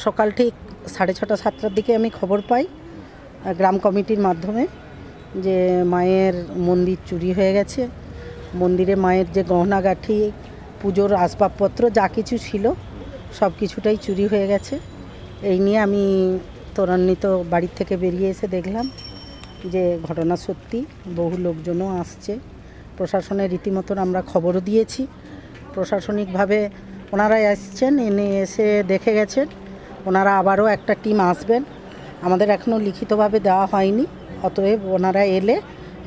সকাল ঠিক 6:30 7টার দিকে আমি খবর পাই গ্রাম কমিটির মাধ্যমে যে মায়ের মন্দির চুরি হয়ে গেছে। মন্দিরে মায়ের যে গহনাগাঠি, পুজোর আসবাবপত্র যা কিছু ছিল সব কিছুটাই চুরি হয়ে গেছে। এই নিয়ে আমি ত্বরান্বিত বাড়ির থেকে বেরিয়ে এসে দেখলাম যে ঘটনা সত্যি, বহু লোকজনও আসছে। প্রশাসনের রীতিমতন আমরা খবরও দিয়েছি, প্রশাসনিকভাবে ওনারাই আসছেন, এসে দেখে গেছেন। ওনারা আবারও একটা টিম আসবেন, আমাদের এখনও লিখিতভাবে দেওয়া হয়নি। অতএব ওনারা এলে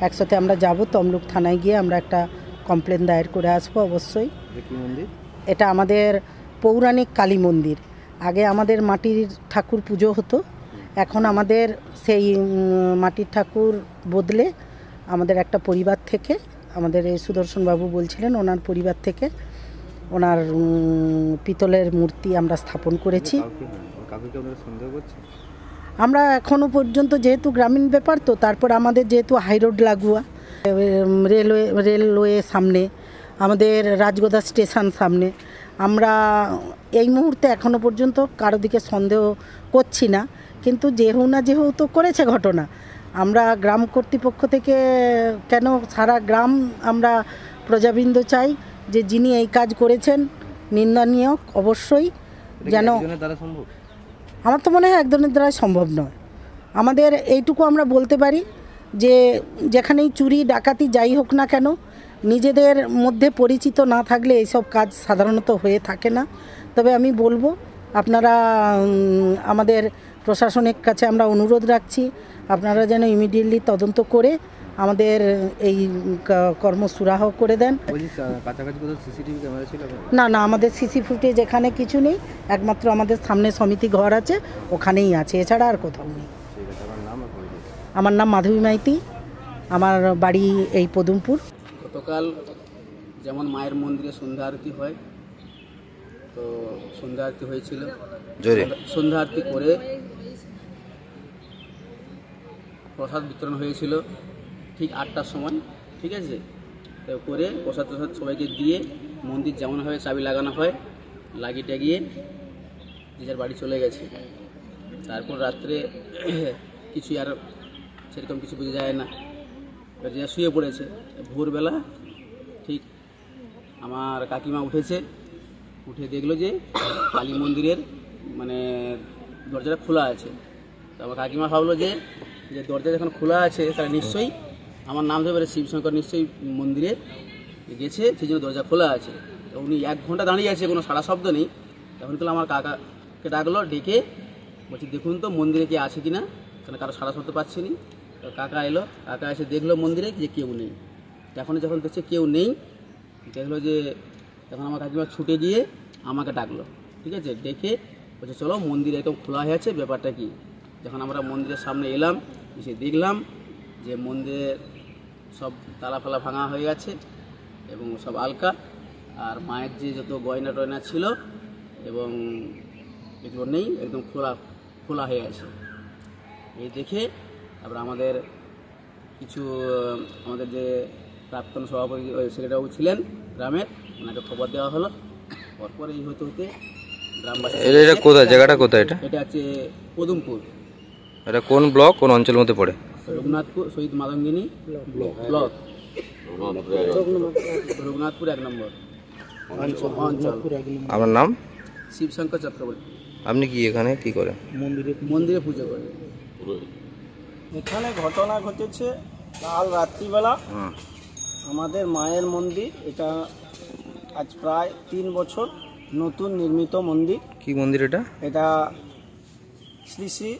একসাথে আমরা যাব, তমলুক থানায় গিয়ে আমরা একটা কমপ্লেন দায়ের করে আসবো। অবশ্যই এটা আমাদের পৌরাণিক কালী মন্দির। আগে আমাদের মাটির ঠাকুর পুজো হতো, এখন আমাদের সেই মাটির ঠাকুর বদলে আমাদের একটা পরিবার থেকে, আমাদের এই সুদর্শনবাবু বলছিলেন, ওনার পরিবার থেকে ওনার পিতলের মূর্তি আমরা স্থাপন করেছি। আমরা এখনও পর্যন্ত, যেহেতু গ্রামীণ ব্যাপার তো, তারপর আমাদের যেহেতু হাইরোড লাগোয়া, রেলওয়ে সামনে, আমাদের রাজগোদা স্টেশন সামনে, আমরা এই মুহূর্তে এখনও পর্যন্ত কারো দিকে সন্দেহ করছি না। কিন্তু যেহেতু করেছে ঘটনা, আমরা গ্রাম কর্তৃপক্ষ থেকে কেন সারা গ্রাম আমরা প্রজাবৃন্দ চাই যে যিনি এই কাজ করেছেন নিন্দনীয়, অবশ্যই যেন। আমার তো মনে হয় একজনের দ্বারা সম্ভব নয়। আমাদের এইটুকু আমরা বলতে পারি যে যেখানেই চুরি ডাকাতি যাই হোক না কেন, নিজেদের মধ্যে পরিচিত না থাকলে এইসব কাজ সাধারণত হয়ে থাকে না। তবে আমি বলবো, আপনারা আমাদের প্রশাসনের কাছে আমরা অনুরোধ রাখছি, আপনারা যেন ইমিডিয়েটলি তদন্ত করে আমাদের এই কর্ম সুরাহ করে দেন। না, আমাদের সিসি ফুটেজ এখানে কিছু নেই, একমাত্র আমাদের সামনে সমিতি ঘর আছে, ওখানেই আছে, এছাড়া আর কোথাও নেই। আমার নাম মাধবী মাইতি, আমার বাড়ি এই পদুমপুর। গতকাল যেমন মায়ের মন্দিরে সন্ধ্যা আরতি হয়, তো সন্ধ্যা আরতি হয়েছিল। সন্ধ্যা আরতি করে প্রসাদ বিতরণ হয়েছিল ঠিক 8টার সময়, ঠিক আছে। তো করে প্রসাদ সবাইকে দিয়ে মন্দির যেমনভাবে চাবি লাগানো হয় লাগিয়ে টাগিয়ে যে যার বাড়ি চলে গেছে। তারপর রাত্রে কিছু আর সেরকম কিছু বোঝা যায় না, যে শুয়ে পড়েছে। ভোরবেলা ঠিক আমার কাকিমা উঠে দেখলো যে কালী মন্দিরের মানে দরজাটা খোলা আছে। তো আমার কাকিমা ভাবলো যে দরজা যখন খোলা আছে তাহলে নিশ্চয়ই আমার নাম ধরে শিবশঙ্কর নিশ্চয়ই মন্দিরে গেছে, সেই জন্য দরজা খোলা আছে। তো উনি 1 ঘন্টা দাঁড়িয়ে আছে, কোনো সারা শব্দ নেই। তখন তো আমার কাকাকে ডাকলো, ডেকে বলছি দেখুন তো মন্দিরে কে আছে কিনা, কারণ কারো সারা শব্দ পাচ্ছি নি। তো কাকা এলো, কাকা এসে দেখলো মন্দিরে যে কেউ নেই। যখন দেখছে কেউ নেই, দেখলো যে তখন আমার কাকিমা ছুটে গিয়ে আমাকে ডাকলো, ঠিক আছে। ডেকে বলছে চলো মন্দির একদম খোলা হয়ে আছে, ব্যাপারটা কি। যখন আমরা মন্দিরের সামনে এলাম, এসে দেখলাম যে মন্দিরের সব তালা ফালা ভাঙা হয়ে গেছে এবং সব আলকা, আর মায়ের যে যত গয়না টয়না ছিল এবং এগুলো নেই, একদম খোলা হয়ে আছে। এই দেখে তারপর আমাদের যে প্রাক্তন সভাপতি সেক্রেটারি ছিলেন গ্রামের, ওনাকে খবর দেওয়া হলো। পরপর এই হতে গ্রামবাসী। এটা কোথায়, জায়গাটা কোথায়? এটা হচ্ছে পদুমপুর। এটা কোন ব্লক, কোন অঞ্চলের মধ্যে পড়ে? রঘুনাথপুর, শহীদ মাতঙ্গিনী ব্লক, রঘুনাথপুর 1 নম্বর অঞ্চল। আপনার নাম? শিবশঙ্কর চক্রবর্তী। আপনি কি এখানে কি করেন? মন্দিরে পুজো করেন। এখানে ঘটনা ঘটেছে কাল রাত্রিবেলা। আমাদের মায়ের মন্দির, এটা আজ প্রায় 3 বছর নতুন নির্মিত মন্দির। কি মন্দির এটা? এটা শ্রী শ্রী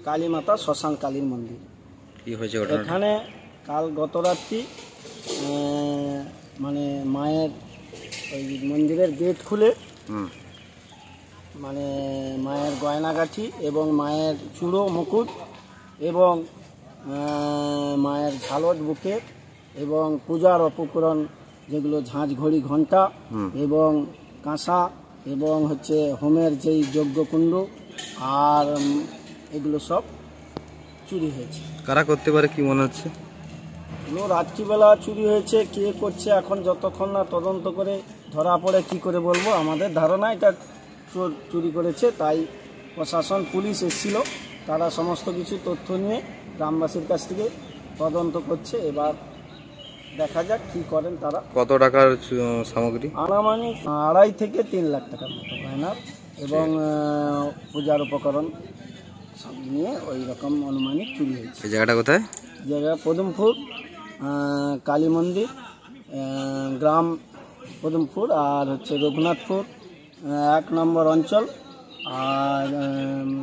কালী মাতা শ্মশান কালীর মন্দির। কি হয়েছে এখানে কাল গত রাত্রি মানে মায়ের ওই মন্দিরের গেট খুলে মানে মায়ের গয়নাগাঠি এবং মায়ের চূড়ো মুকুট এবং মায়ের ঝালট বুকেট এবং পূজার উপকরণ যেগুলো ঝাঁঝ ঘড়ি ঘণ্টা এবং কাঁসা এবং হচ্ছে হোমের যেই যজ্ঞকুণ্ড আর এগুলো সব চুরি হয়েছে। কারা করতে পারে কি মনে হচ্ছে? এগুলো রাত্রিবেলা চুরি হয়েছে, কে করছে এখন যতক্ষণ না তদন্ত করে ধরা পড়ে কি করে বলবো। আমাদের ধারণা এটা চোর চুরি করেছে, তাই প্রশাসন পুলিশ এসেছিল, তারা সমস্ত কিছু তথ্য নিয়ে গ্রামবাসীর কাছ থেকে তদন্ত করছে। এবার দেখা যাক কী করেন তারা। কত টাকার সামগ্রী? আনুমানিক 2.5 থেকে 3 লাখ টাকার মতো গয়না এবং পূজার উপকরণ সব নিয়ে ওই রকম আনুমানিক চুরি হয়েছে। এই জায়গাটা কোথায়? জায়গা পদমপুর কালী মন্দির, গ্রাম পদমপুর, আর হচ্ছে রঘুনাথপুর 1 নম্বর অঞ্চল, আর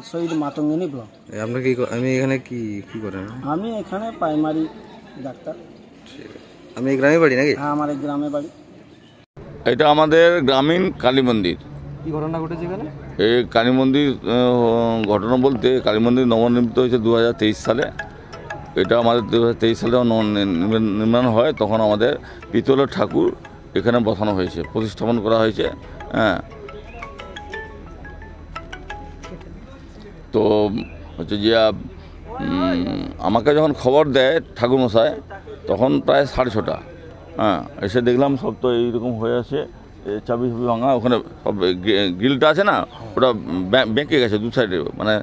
শহীদ মাতঙ্গিনী ব্লক। আপনার কি আমি এখানে কি কি করেন? আমি এখানে প্রাইমারি ডাক্তার। আমি এই গ্রামে বাড়ি নাকি? হ্যাঁ, আমার এই গ্রামে বাড়ি। এটা আমাদের গ্রামীণ কালী মন্দির। কি ঘটনা ঘটেছে এখানে? এই কালী মন্দির ঘটনা বলতে, কালী মন্দির নবনির্মিত হয়েছে 2023 সালে। এটা আমাদের 2023 সালে নির্মাণ হয়, তখন আমাদের পিতলের ঠাকুর এখানে বসানো হয়েছে, প্রতিস্থাপন করা হয়েছে। হ্যাঁ, তো হচ্ছে যে আমাকে যখন খবর দেয় ঠাকুরমশাই, তখন প্রায় 6:30। হ্যাঁ, এসে দেখলাম সব তো এইরকম হয়ে আছে, চাবি ভাঙা, ওখানে সব গ্রিলটা আছে না, ওটা বেঁকে গেছে দু সাইডে, মানে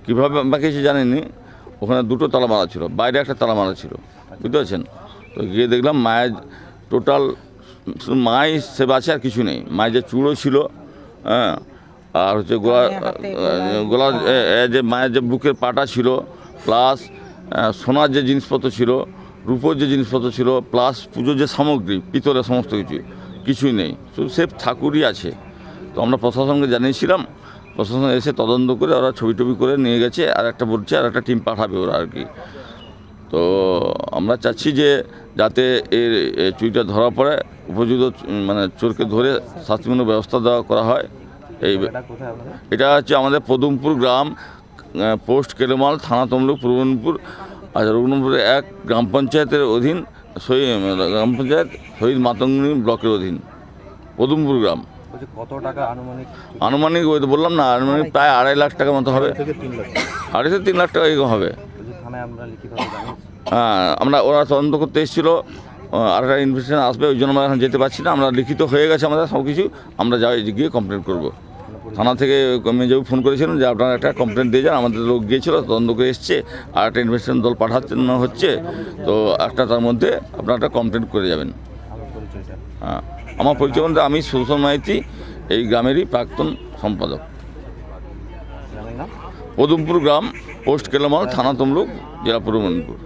কীভাবে বেঁকেছে জানিনি। ওখানে 2টো তালা মারা ছিল, বাইরে একটা তালা মারা ছিল, বুঝতে পারছেন? তো গিয়ে দেখলাম মায়ের টোটাল মায়ের সেবা আছে, আর কিছু নেই। মায়ের যে চূড়ো ছিল, হ্যাঁ, আর হচ্ছে গলা যে মায়ের যে বুকের পাটা ছিল, প্লাস সোনার যে জিনিসপত্র ছিল, রূপোর যে জিনিসপত্র ছিল, প্লাস পুজোর যে সামগ্রী, পিতলের সমস্ত কিছুই নেই, শুধু সেফ ঠাকুরই আছে। তো আমরা প্রশাসনকে জানিয়েছিলাম, প্রশাসন এসে তদন্ত করে ওরা ছবি টবি করে নিয়ে গেছে, আর একটা বলছে আর একটা টিম পাঠাবে ওরা আর কি। তো আমরা চাচ্ছি যে যাতে এর চুরিটা ধরা পড়ে, উপযুক্ত মানে চোরকে ধরে শাস্তিমূলক ব্যবস্থা দেওয়া করা হয়। এটা হচ্ছে আমাদের পদমপুর গ্রাম, পোস্ট কেলেমাল, থানা তমলুক, পূর্ব মেদিনীপুর। আর রঘুনাথপুরে 1 গ্রাম পঞ্চায়েতের অধীন, গ্রাম পঞ্চায়েত শহীদ মাতঙ্গিনী ব্লকের অধীন পদমপুর গ্রাম। কত টাকা আনুমানিক? আনুমানিক ওই তো বললাম না, আনুমানিক প্রায় 2.5 লাখ টাকার মতো হবে। 2.5 থেকে 3 লাখ টাকা এরকম হবে। হ্যাঁ, ওরা তদন্ত করতে এসেছিলো, আর একটা ইনভেস্টিগেশন আসবে, ওই জন্য আমরা এখন যেতে পারছি না। আমরা লিখিত হয়ে গেছে আমাদের সব কিছু, আমরা গিয়ে কমপ্লেন করব। থানা থেকে মেজবাবু ফোন করেছিলেন যে আপনারা একটা কমপ্লেন দিয়ে যান। আমাদের লোক গিয়েছিল, তদন্ত করে এসছে, আর একটা ইনভেস্টিগেশন দল পাঠানো হচ্ছে। তো একটা তার মধ্যে আপনারা একটা কমপ্লেন করে যাবেন। হ্যাঁ, আমার পরিচয় বলতে আমি সুদর্শন মাইতি, এই গ্রামেরই প্রাক্তন সম্পাদক। পদমপুর গ্রাম, পোস্ট কেলামাল, থানা তমলুক, জেলা পূর্ব মেদিনীপুর।